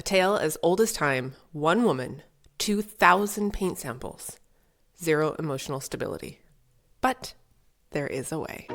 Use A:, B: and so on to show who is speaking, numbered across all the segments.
A: tale as old as time, one woman, 2,000 paint samples, zero emotional stability. But there is a way.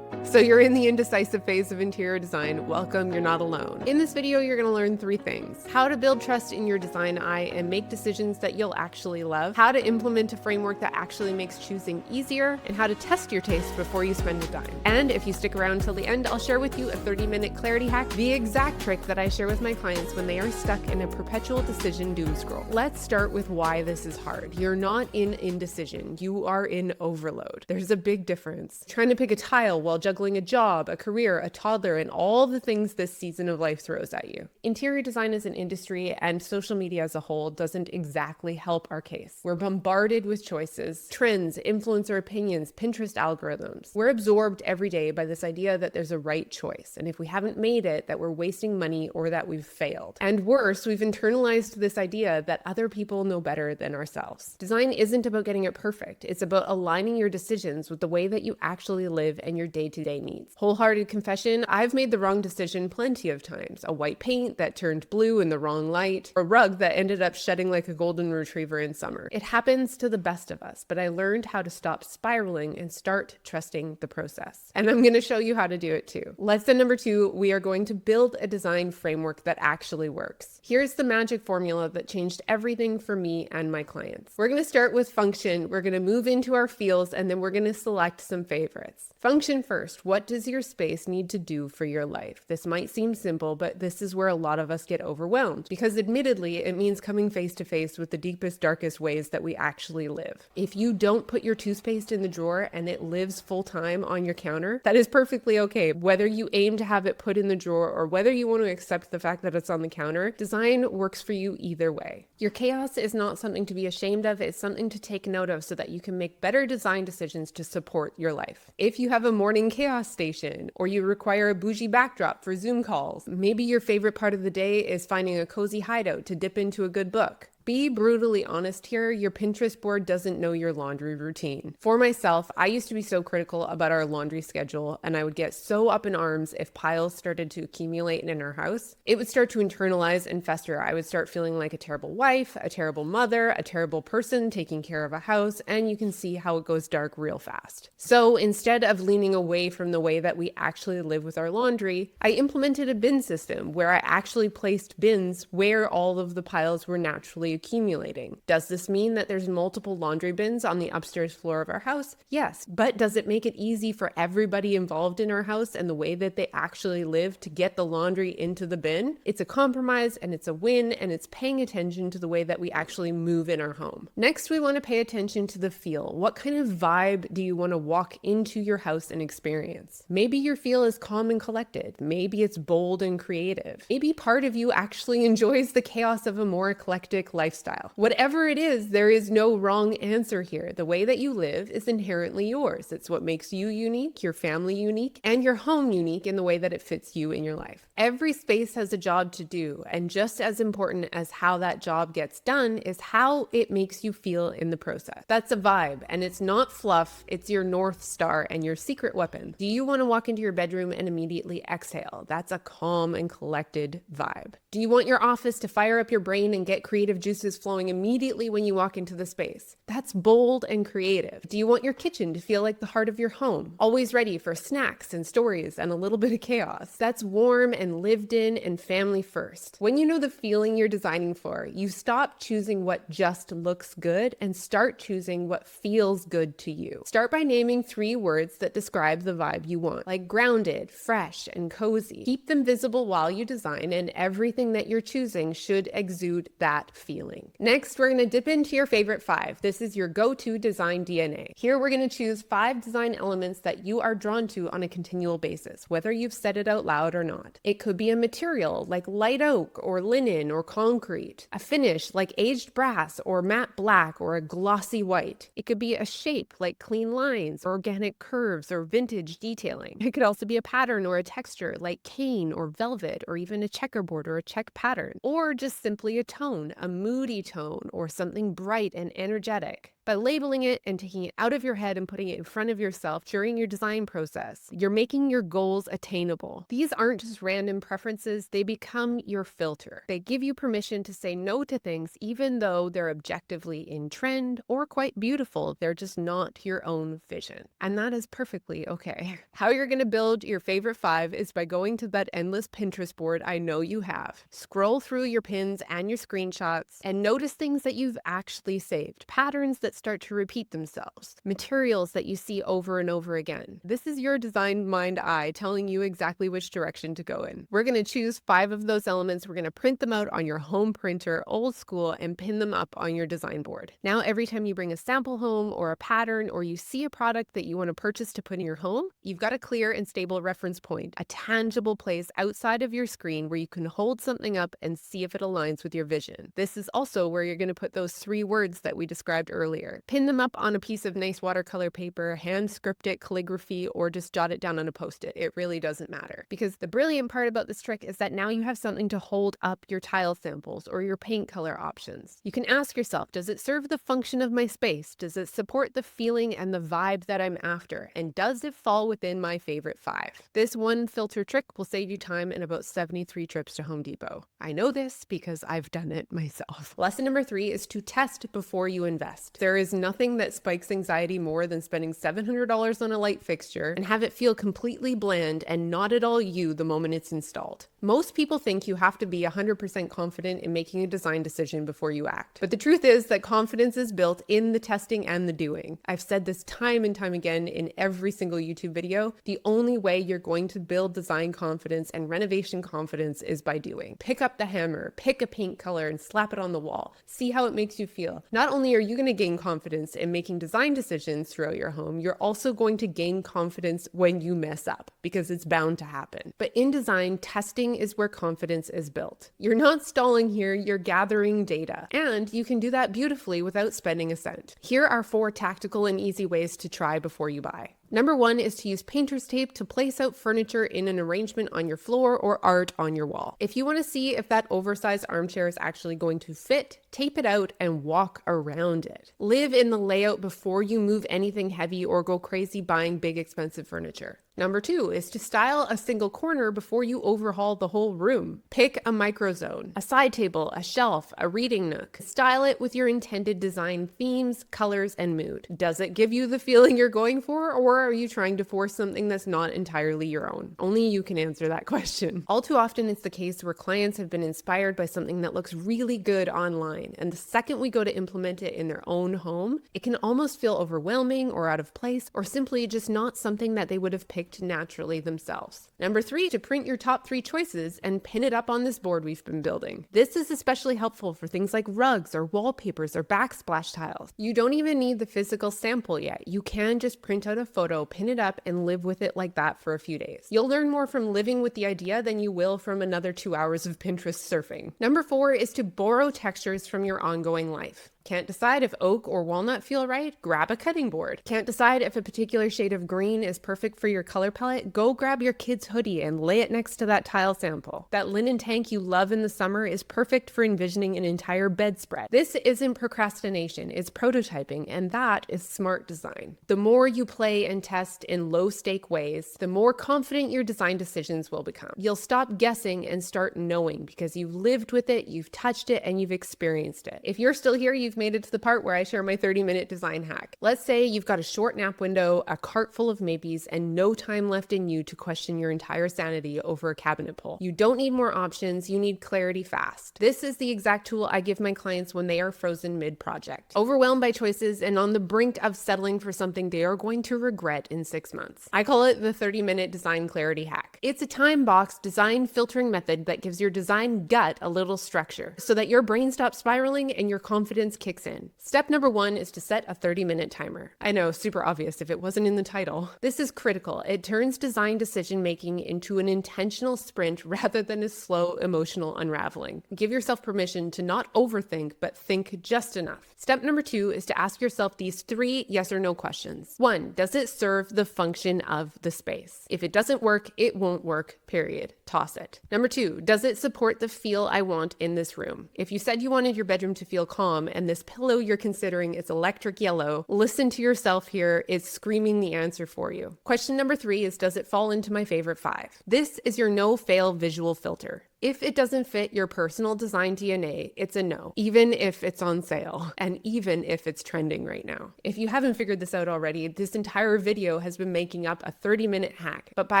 A: So you're in the indecisive phase of interior design. Welcome, you're not alone. In this video, you're gonna learn 3 things: how to build trust in your design eye and make decisions that you'll actually love, how to implement a framework that actually makes choosing easier, and how to test your taste before you spend a dime. And if you stick around till the end, I'll share with you a 30-minute clarity hack, the exact trick that I share with my clients when they are stuck in a perpetual decision doom scroll. Let's start with why this is hard. You're not in indecision, you are in overload. There's a big difference. Trying to pick a tile while juggling a job, a career, a toddler, and all the things this season of life throws at you. Interior design as an industry and social media as a whole doesn't exactly help our case. We're bombarded with choices, trends, influencer opinions, Pinterest algorithms. We're absorbed every day by this idea that there's a right choice, and if we haven't made it, that we're wasting money or that we've failed. And worse, we've internalized this idea that other people know better than ourselves. Design isn't about getting it perfect. It's about aligning your decisions with the way that you actually live and your day-to-day needs. Wholehearted confession, I've made the wrong decision plenty of times. A white paint that turned blue in the wrong light, a rug that ended up shedding like a golden retriever in summer. It happens to the best of us, but I learned how to stop spiraling and start trusting the process. And I'm going to show you how to do it too. Lesson number 2, we are going to build a design framework that actually works. Here's the magic formula that changed everything for me and my clients. We're going to start with function, we're going to move into our feels, and then we're going to select some favorites. Function first. What does your space need to do for your life? This might seem simple, but this is where a lot of us get overwhelmed because admittedly, it means coming face to face with the deepest, darkest ways that we actually live. If you don't put your toothpaste in the drawer and it lives full time on your counter, that is perfectly okay. Whether you aim to have it put in the drawer or whether you want to accept the fact that it's on the counter, design works for you either way. Your chaos is not something to be ashamed of, it's something to take note of so that you can make better design decisions to support your life. If you have a morning chaos station, or you require a bougie backdrop for Zoom calls, maybe your favorite part of the day is finding a cozy hideout to dip into a good book. Be brutally honest here, your Pinterest board doesn't know your laundry routine. For myself, I used to be so critical about our laundry schedule, and I would get so up in arms if piles started to accumulate in our house. It would start to internalize and fester. I would start feeling like a terrible wife, a terrible mother, a terrible person taking care of a house, and you can see how it goes dark real fast. So instead of leaning away from the way that we actually live with our laundry, I implemented a bin system where I actually placed bins where all of the piles were naturally accumulating. Does this mean that there's multiple laundry bins on the upstairs floor of our house? Yes, but does it make it easy for everybody involved in our house and the way that they actually live to get the laundry into the bin? It's a compromise and it's a win, and it's paying attention to the way that we actually move in our home. Next, we want to pay attention to the feel. What kind of vibe do you want to walk into your house and experience? Maybe your feel is calm and collected. Maybe it's bold and creative. Maybe part of you actually enjoys the chaos of a more eclectic lifestyle. Whatever it is, there is no wrong answer here. The way that you live is inherently yours. It's what makes you unique, your family unique, and your home unique in the way that it fits you in your life. Every space has a job to do, and just as important as how that job gets done is how it makes you feel in the process. That's a vibe, and it's not fluff, it's your North Star and your secret weapon. Do you want to walk into your bedroom and immediately exhale? That's a calm and collected vibe. Do you want your office to fire up your brain and get creative juices flowing immediately when you walk into the space? That's bold and creative. Do you want your kitchen to feel like the heart of your home, always ready for snacks and stories and a little bit of chaos? That's warm and lived in and family first. When you know the feeling you're designing for, you stop choosing what just looks good and start choosing what feels good to you. Start by naming 3 words that describe the vibe you want, like grounded, fresh, and cozy. Keep them visible while you design, and everything that you're choosing should exude that feeling. Next, we're going to dip into your favorite 5. This is your go-to design DNA. Here, we're going to choose 5 design elements that you are drawn to on a continual basis, whether you've said it out loud or not. It could be a material like light oak or linen or concrete, a finish like aged brass or matte black or a glossy white. It could be a shape like clean lines, organic curves, or vintage detailing. It could also be a pattern or a texture like cane or velvet, or even a checkerboard or a check pattern, or just simply a tone, a moody tone, or something bright and energetic. By labeling it and taking it out of your head and putting it in front of yourself during your design process, you're making your goals attainable. These aren't just random preferences, they become your filter. They give you permission to say no to things even though they're objectively in trend or quite beautiful. They're just not your own vision. And that is perfectly okay. How you're going to build your favorite 5 is by going to that endless Pinterest board I know you have. Scroll through your pins and your screenshots and notice things that you've actually saved, patterns that start to repeat themselves, materials that you see over and over again. This is your design mind eye telling you exactly which direction to go in. We're going to choose 5 of those elements. We're going to print them out on your home printer, old school, and pin them up on your design board. Now, every time you bring a sample home or a pattern or you see a product that you want to purchase to put in your home, you've got a clear and stable reference point, a tangible place outside of your screen where you can hold something up and see if it aligns with your vision. This is also where you're going to put those 3 words that we described earlier. Pin them up on a piece of nice watercolor paper, hand script it, calligraphy, or just jot it down on a post-it. It really doesn't matter. Because the brilliant part about this trick is that now you have something to hold up your tile samples or your paint color options. You can ask yourself, does it serve the function of my space? Does it support the feeling and the vibe that I'm after? And does it fall within my favorite 5? This one filter trick will save you time and about 73 trips to Home Depot. I know this because I've done it myself. Lesson number 3 is to test before you invest. There is nothing that spikes anxiety more than spending $700 on a light fixture and have it feel completely bland and not at all you the moment it's installed. Most people think you have to be 100% confident in making a design decision before you act. But the truth is that confidence is built in the testing and the doing. I've said this time and time again in every single YouTube video. The only way you're going to build design confidence and renovation confidence is by doing. Pick up the hammer, pick a paint color and slap it on the wall. See how it makes you feel. Not only are you going to gain confidence in making design decisions throughout your home, you're also going to gain confidence when you mess up because it's bound to happen. But in design, testing is where confidence is built. You're not stalling here, you're gathering data. And you can do that beautifully without spending a cent. Here are 4 tactical and easy ways to try before you buy. Number 1 is to use painter's tape to place out furniture in an arrangement on your floor or art on your wall. If you want to see if that oversized armchair is actually going to fit, tape it out and walk around it. Live in the layout before you move anything heavy or go crazy buying big expensive furniture. Number 2 is to style a single corner before you overhaul the whole room. Pick a microzone, a side table, a shelf, a reading nook. Style it with your intended design themes, colors, and mood. Does it give you the feeling you're going for, or are you trying to force something that's not entirely your own? Only you can answer that question. All too often it's the case where clients have been inspired by something that looks really good online, and the second we go to implement it in their own home, it can almost feel overwhelming or out of place, or simply just not something that they would have picked naturally themselves. Number 3, to print your top 3 choices and pin it up on this board we've been building. This is especially helpful for things like rugs or wallpapers or backsplash tiles. You don't even need the physical sample yet. You can just print out a photo, pin it up, and live with it like that for a few days. You'll learn more from living with the idea than you will from another 2 hours of Pinterest surfing. Number 4 is to borrow textures from your ongoing life. Can't decide if oak or walnut feel right? Grab a cutting board. Can't decide if a particular shade of green is perfect for your color palette? Go grab your kid's hoodie and lay it next to that tile sample. That linen tank you love in the summer is perfect for envisioning an entire bedspread. This isn't procrastination, it's prototyping, and that is smart design. The more you play and test in low-stake ways, the more confident your design decisions will become. You'll stop guessing and start knowing because you've lived with it, you've touched it, and you've experienced it. If you're still here, you've made it to the part where I share my 30-minute design hack. Let's say you've got a short nap window, a cart full of maybes, and no time left in you to question your entire sanity over a cabinet pull. You don't need more options, you need clarity fast. This is the exact tool I give my clients when they are frozen mid-project, overwhelmed by choices and on the brink of settling for something they are going to regret in 6 months. I call it the 30-minute design clarity hack. It's a time-boxed design filtering method that gives your design gut a little structure so that your brain stops spiraling and your confidence kicks in. Step number 1 is to set a 30-minute timer. I know, super obvious if it wasn't in the title. This is critical. It turns design decision-making into an intentional sprint rather than a slow emotional unraveling. Give yourself permission to not overthink, but think just enough. Step number 2 is to ask yourself these 3 yes or no questions. 1, does it serve the function of the space? If it doesn't work, it won't work, period. toss it. Number 2, does it support the feel I want in this room? If you said you wanted your bedroom to feel calm and this pillow you're considering is electric yellow, listen to yourself here. It's screaming the answer for you. Question number 3 is, does it fall into my favorite 5? This is your no-fail visual filter. If it doesn't fit your personal design DNA, it's a no, even if it's on sale and even if it's trending right now. If you haven't figured this out already, this entire video has been making up a 30-minute hack. But by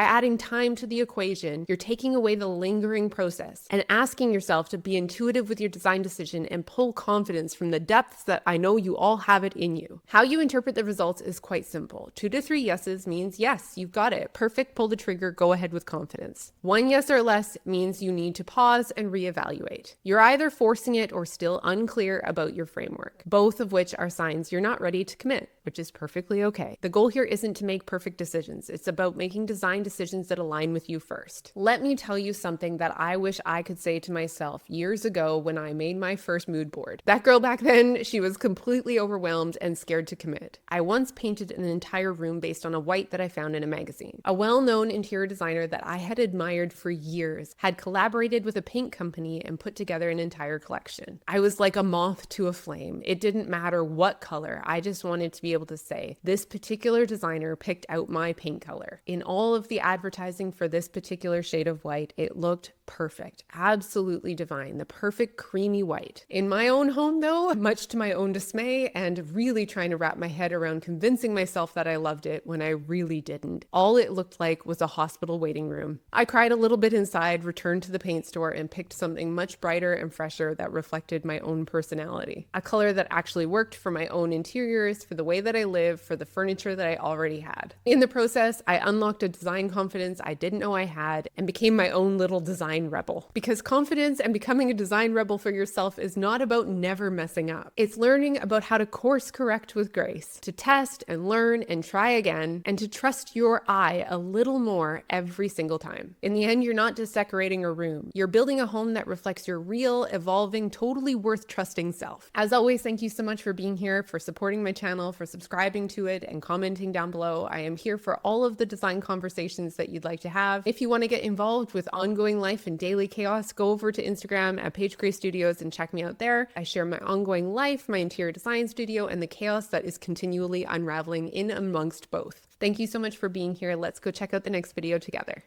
A: adding time to the equation, you're taking away the lingering process and asking yourself to be intuitive with your design decision and pull confidence from the depths that I know you all have it in you. How you interpret the results is quite simple. 2 to 3 yeses means yes, you've got it. Perfect, pull the trigger, go ahead with confidence. 1 yes or less means you need to pause and reevaluate. You're either forcing it or still unclear about your framework, both of which are signs you're not ready to commit, which is perfectly okay. The goal here isn't to make perfect decisions. It's about making design decisions that align with you first. Let me tell you something that I wish I could say to myself years ago when I made my first mood board. That girl back then, she was completely overwhelmed and scared to commit. I once painted an entire room based on a white that I found in a magazine. A well-known interior designer that I had admired for years had collaborated with a paint company and put together an entire collection. I was like a moth to a flame. It didn't matter what color. I just wanted to be able to say, this particular designer picked out my paint color. In all of the advertising for this particular shade of white, it looked perfect, absolutely divine, the perfect creamy white. In my own home though, much to my own dismay and really trying to wrap my head around convincing myself that I loved it when I really didn't, all it looked like was a hospital waiting room. I cried a little bit inside, returned to the paint store and picked something much brighter and fresher that reflected my own personality. A color that actually worked for my own interiors, for the way that I live, for the furniture that I already had. In the process, I unlocked a design confidence I didn't know I had and became my own little design rebel. Because confidence and becoming a design rebel for yourself is not about never messing up. It's learning about how to course correct with grace, to test and learn and try again, and to trust your eye a little more every single time. In the end, you're not just decorating a room. You're building a home that reflects your real, evolving, totally worth trusting self. As always, thank you so much for being here, for supporting my channel, for subscribing to it and commenting down below. I am here for all of the design conversations that you'd like to have. If you want to get involved with ongoing life and daily chaos, go over to Instagram at Paige Gray Studios and check me out there. I share my ongoing life, my interior design studio, and the chaos that is continually unraveling in amongst both. Thank you so much for being here. Let's go check out the next video together.